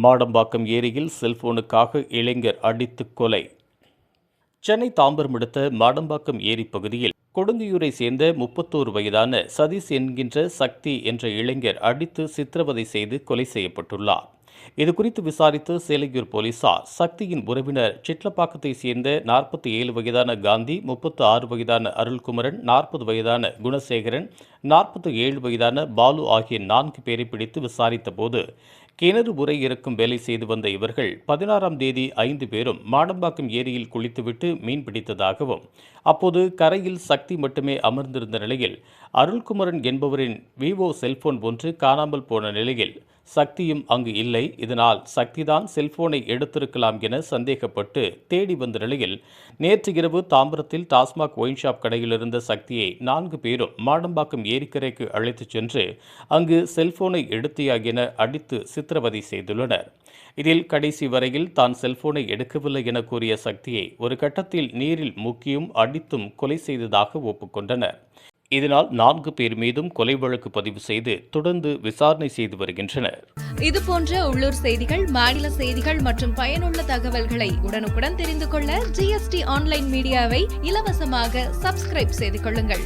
மாடம்பாக்கம் ஏரியில் செல்போனுக்காக இளைஞர் அடித்து கொலை. சென்னை தாம்பரம் அடுத்த மாடம்பாக்கம் ஏரி பகுதியில் கொடுங்கையூரை சேர்ந்த 31 வயதான சதீஷ் என்கின்ற சக்தி என்ற இளைஞர் அடித்து சித்திரவதை செய்து கொலை செய்யப்பட்டுள்ளார். இதுகுறித்து விசாரித்த சேலையூர் போலீசார் சக்தியின் உறவினர் சிட்லப்பாக்கத்தை சேர்ந்த 47 வயதான காந்தி, 36 வயதான அருள்குமரன், 40 வயதான குணசேகரன், 47 வயதான பாலு ஆகிய 4 பேரை பிடித்து விசாரித்த போது கிணறு உரை இறக்கும் வேலை செய்து வந்த இவர்கள் 16ஆம் தேதி 5 பேரும் மாடம்பாக்கம் ஏரியில் குளித்துவிட்டு மீன் பிடித்ததாகவும், அப்போது கரையில் சக்தி மட்டுமே அமர்ந்திருந்த நிலையில் அருள்குமரன் என்பவரின் விவோ செல்போன் ஒன்று காணாமல் போன நிலையில் சக்தியும் அங்கு இல்லை. இதனால் சக்திதான் செல்போனை எடுத்திருக்கலாம் என சந்தேகப்பட்டு தேடி வந்த நிலையில் நேற்று இரவு தாம்பரத்தில் டாஸ்மாக் ஒயின் ஷாப் கடையில் இருந்த சக்தியை 4 பேரும் மாடம்பாக்கம் ஏரிக்கரைக்கு அழைத்துச் சென்று அங்கு செல்போனை எடுத்தியா என அடித்து சித்திரவதை செய்துள்ளனர். இதில் கடைசி வரையில் தான் செல்போனை எடுக்கவில்லை என கூறிய சக்தியை ஒரு கட்டத்தில் நீரில் முக்கியும் அடித்தும் கொலை செய்ததாக ஒப்புக்கொண்டனர். இதனால் 4 பேர் மீதும் கொலை வழக்கு பதிவு செய்து தொடர்ந்து விசாரணை செய்து வருகின்றனர். இதுபோன்ற உள்ளூர் செய்திகள், மாநில செய்திகள் மற்றும் பயனுள்ள தகவல்களை உடனுக்குடன் தெரிந்து கொள்ள GST ஆன்லைன் மீடியாவை இலவசமாக சப்ஸ்கிரைப் செய்து கொள்ளுங்கள்.